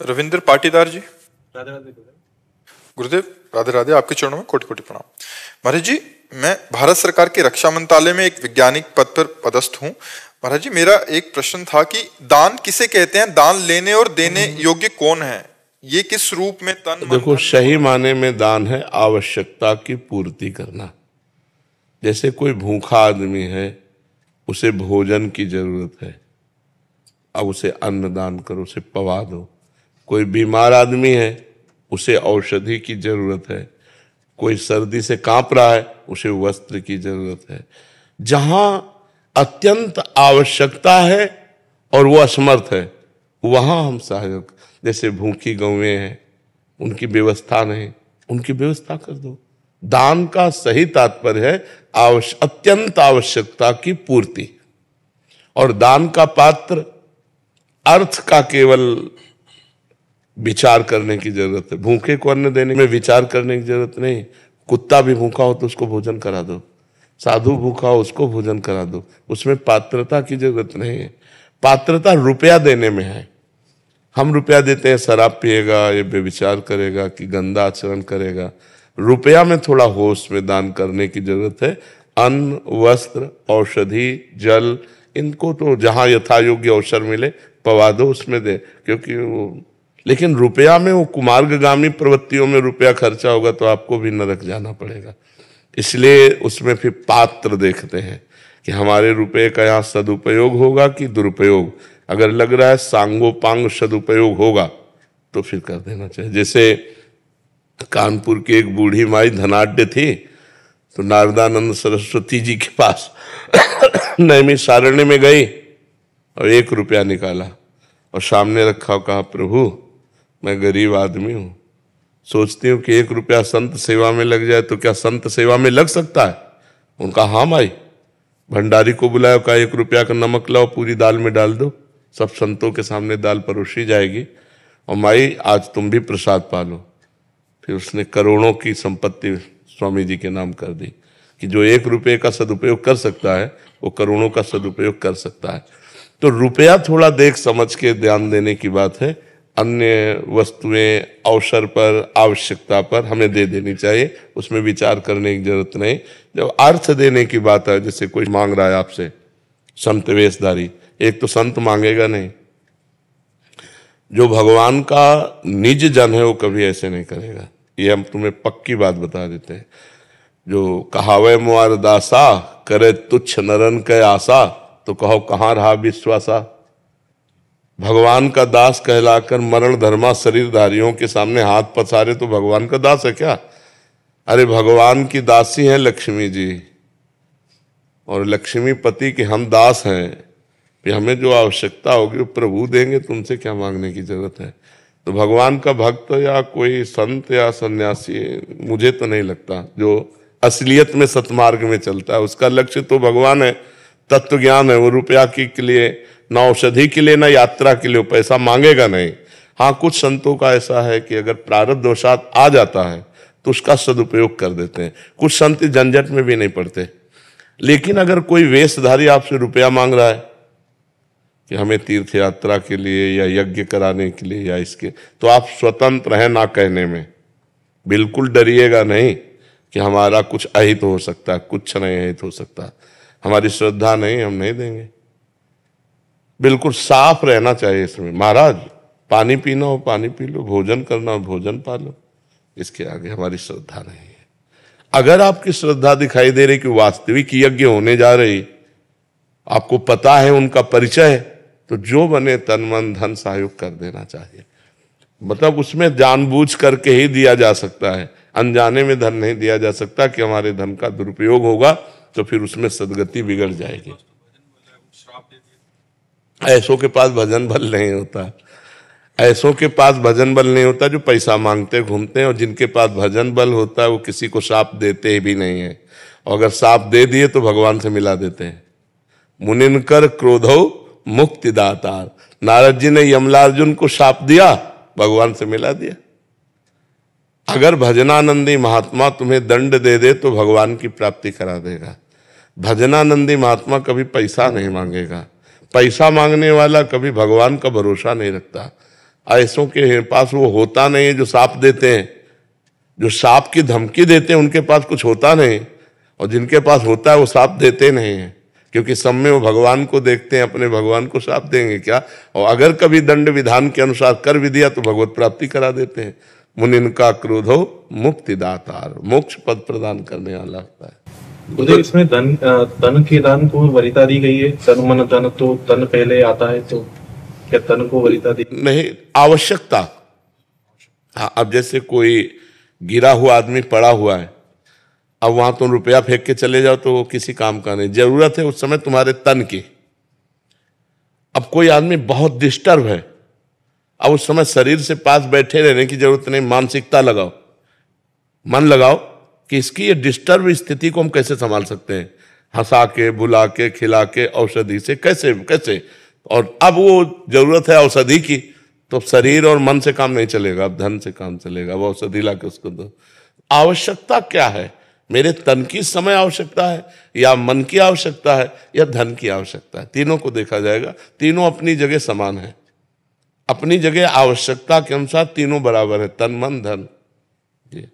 रविंद्र पाटीदार जी। राधे राधे गुरुदेव राधे राधे, आपके चरणों में कोटि कोटि प्रणाम। महाराज जी, मैं भारत सरकार के रक्षा मंत्रालय में एक वैज्ञानिक पद पर पदस्थ हूँ। महाराज जी, मेरा एक प्रश्न था कि दान किसे कहते हैं, दान लेने और देने योग्य कौन है, ये किस रूप में तन मन देखो, सही माने में दान है आवश्यकता की पूर्ति करना। जैसे कोई भूखा आदमी है, उसे भोजन की जरूरत है, अब उसे अन्न दान करो, उसे पवा दो। कोई बीमार आदमी है, उसे औषधि की जरूरत है। कोई सर्दी से कांप रहा है, उसे वस्त्र की जरूरत है। जहां अत्यंत आवश्यकता है और वो असमर्थ है, वहां हम सहायक, जैसे भूखी गौएं हैं, उनकी व्यवस्था नहीं, उनकी व्यवस्था कर दो। दान का सही तात्पर्य है अत्यंत आवश्यकता की पूर्ति। और दान का पात्र अर्थ का केवल विचार करने की जरूरत है। भूखे को अन्न देने में विचार करने की जरूरत नहीं। कुत्ता भी भूखा हो तो उसको भोजन करा दो, साधु भूखा हो उसको भोजन करा दो, उसमें पात्रता की जरूरत नहीं है। पात्रता रुपया देने में है। हम रुपया देते हैं, शराब पिएगा, ये बेविचार करेगा कि गंदा आचरण करेगा। रुपया में थोड़ा होश में दान करने की जरूरत है। अन्न, वस्त्र, औषधि, जल, इनको तो जहां यथा योग्य अवसर मिले पवा दो, उसमें दे। क्योंकि लेकिन रुपया में वो कुमार्गगामी प्रवृत्तियों में रुपया खर्चा होगा तो आपको भी नरक जाना पड़ेगा। इसलिए उसमें फिर पात्र देखते हैं कि हमारे रुपये का यहाँ सदुपयोग होगा कि दुरुपयोग। अगर लग रहा है सांगोपांग सदुपयोग होगा तो फिर कर देना चाहिए। जैसे कानपुर की एक बूढ़ी माई धनाढ्य थी, तो नारदानंद सरस्वती जी के पास नैमिषारण्य में गई और 1 रुपया निकाला और सामने रखा और कहा, प्रभु मैं गरीब आदमी हूं, सोचती हूँ कि 1 रुपया संत सेवा में लग जाए तो क्या संत सेवा में लग सकता है? उनका हाँ माई। भंडारी को बुलाया, कहा 1 रुपया का नमक लाओ, पूरी दाल में डाल दो, सब संतों के सामने दाल परोसी जाएगी, और माई आज तुम भी प्रसाद पालो। फिर उसने करोड़ों की संपत्ति स्वामी जी के नाम कर दी कि जो 1 रुपये का सदुपयोग कर सकता है वो करोड़ों का सदुपयोग कर सकता है। तो रुपया थोड़ा देख समझ के ध्यान देने की बात है। अन्य वस्तुएं अवसर पर, आवश्यकता पर हमें दे देनी चाहिए, उसमें विचार करने की जरूरत नहीं। जब अर्थ देने की बात है, जैसे कोई मांग रहा है आपसे, संत वेशधारी, एक तो संत मांगेगा नहीं, जो भगवान का निज जन है वो कभी ऐसे नहीं करेगा। ये हम तुम्हें पक्की बात बता देते हैं। जो कहावे मुआर दासा, करे तुच्छ नरन के आशा, तो कहो कहाँ रहा विश्वासा। भगवान का दास कहलाकर मरण धर्मा शरीरधारियों के सामने हाथ पसारे तो भगवान का दास है क्या? अरे भगवान की दासी हैं लक्ष्मी जी, और लक्ष्मी पति के हम दास हैं। कि हमें जो आवश्यकता होगी वो प्रभु देंगे, तुमसे क्या मांगने की जरूरत है। तो भगवान का भक्त या कोई संत या सन्यासी, मुझे तो नहीं लगता जो असलियत में सतमार्ग में चलता है, उसका लक्ष्य तो भगवान है, तत्व ज्ञान है। वो रुपया के लिए, ना औषधि के लिए, ना यात्रा के लिए पैसा मांगेगा नहीं। हाँ, कुछ संतों का ऐसा है कि अगर प्रारब्ध दोषात आ जाता है तो उसका सदुपयोग कर देते हैं। कुछ संत झंझट में भी नहीं पड़ते। लेकिन अगर कोई वेशधारी आपसे रुपया मांग रहा है कि हमें तीर्थ यात्रा के लिए या यज्ञ कराने के लिए या इसके, तो आप स्वतंत्र हैं ना कहने में। बिल्कुल डरिएगा नहीं कि हमारा कुछ अहित हो सकता है, कुछ नहीं अहित हो सकता, हमारी श्रद्धा नहीं, हम नहीं देंगे। बिल्कुल साफ रहना चाहिए इसमें। महाराज पानी पीना हो पानी पी लो, भोजन करना हो भोजन पा लो, इसके आगे हमारी श्रद्धा नहीं है। अगर आपकी श्रद्धा दिखाई दे रही कि वास्तविक यज्ञ होने जा रही, आपको पता है उनका परिचय, तो जो बने तन मन धन सहयोग कर देना चाहिए। मतलब उसमें जानबूझ करके ही दिया जा सकता है, अनजाने में धन नहीं दिया जा सकता कि हमारे धन का दुरुपयोग होगा तो फिर उसमें सदगति बिगड़ जाएगी। ऐसों के पास भजन बल नहीं होता, ऐसों के पास भजन बल नहीं होता जो पैसा मांगते घूमते हैं, और जिनके पास भजन बल होता है वो किसी को शाप देते भी नहीं है, और अगर शाप दे दिए तो भगवान से मिला देते हैं। मुनिनकर क्रोधो मुक्ति दातार, नारद जी ने यमलार्जुन को शाप दिया, भगवान से मिला दिया। अगर भजनानंदी महात्मा तुम्हें दंड दे दे तो भगवान की प्राप्ति करा देगा। भजनानंदी महात्मा कभी पैसा नहीं मांगेगा। पैसा मांगने वाला कभी भगवान का भरोसा नहीं रखता। ऐसों के पास वो होता नहीं है जो सांप देते हैं। जो सांप की धमकी देते हैं उनके पास कुछ होता नहीं, और जिनके पास होता है वो सांप देते नहीं है, क्योंकि सब में वो भगवान को देखते हैं, अपने भगवान को सांप देंगे क्या। और अगर कभी दंड विधान के अनुसार कर भी दिया तो भगवत प्राप्ति करा देते हैं। मुनिन का क्रोधो मुक्ति दातार, मोक्ष पद प्रदान करने वाला होता है। मुझे इसमें तन के दान को वरीयता दी गई है। तन मन धन, तो तन पहले आता है, तो क्या तन को वरीयता दी नहीं, आवश्यकता। हाँ, अब जैसे कोई गिरा हुआ आदमी पड़ा हुआ है, अब वहां तुम रुपया फेंक के चले जाओ तो वो किसी काम का नहीं, जरूरत है उस समय तुम्हारे तन की। अब कोई आदमी बहुत डिस्टर्ब है, अब उस समय शरीर से पास बैठे रहने की जरूरत नहीं, मानसिकता लगाओ, मन लगाओ कि इसकी ये डिस्टर्ब स्थिति को हम कैसे संभाल सकते हैं, हंसा के, बुला के, खिला के, औषधि से कैसे कैसे। और अब वो जरूरत है औषधि की, तो शरीर और मन से काम नहीं चलेगा, अब धन से काम चलेगा। वो औषधि ला के उसको दो। आवश्यकता क्या है? मेरे तन की समय आवश्यकता है, या मन की आवश्यकता है, या धन की आवश्यकता है? तीनों को देखा जाएगा। तीनों अपनी जगह समान है, अपनी जगह आवश्यकता के अनुसार तीनों बराबर है, तन मन धन। जी।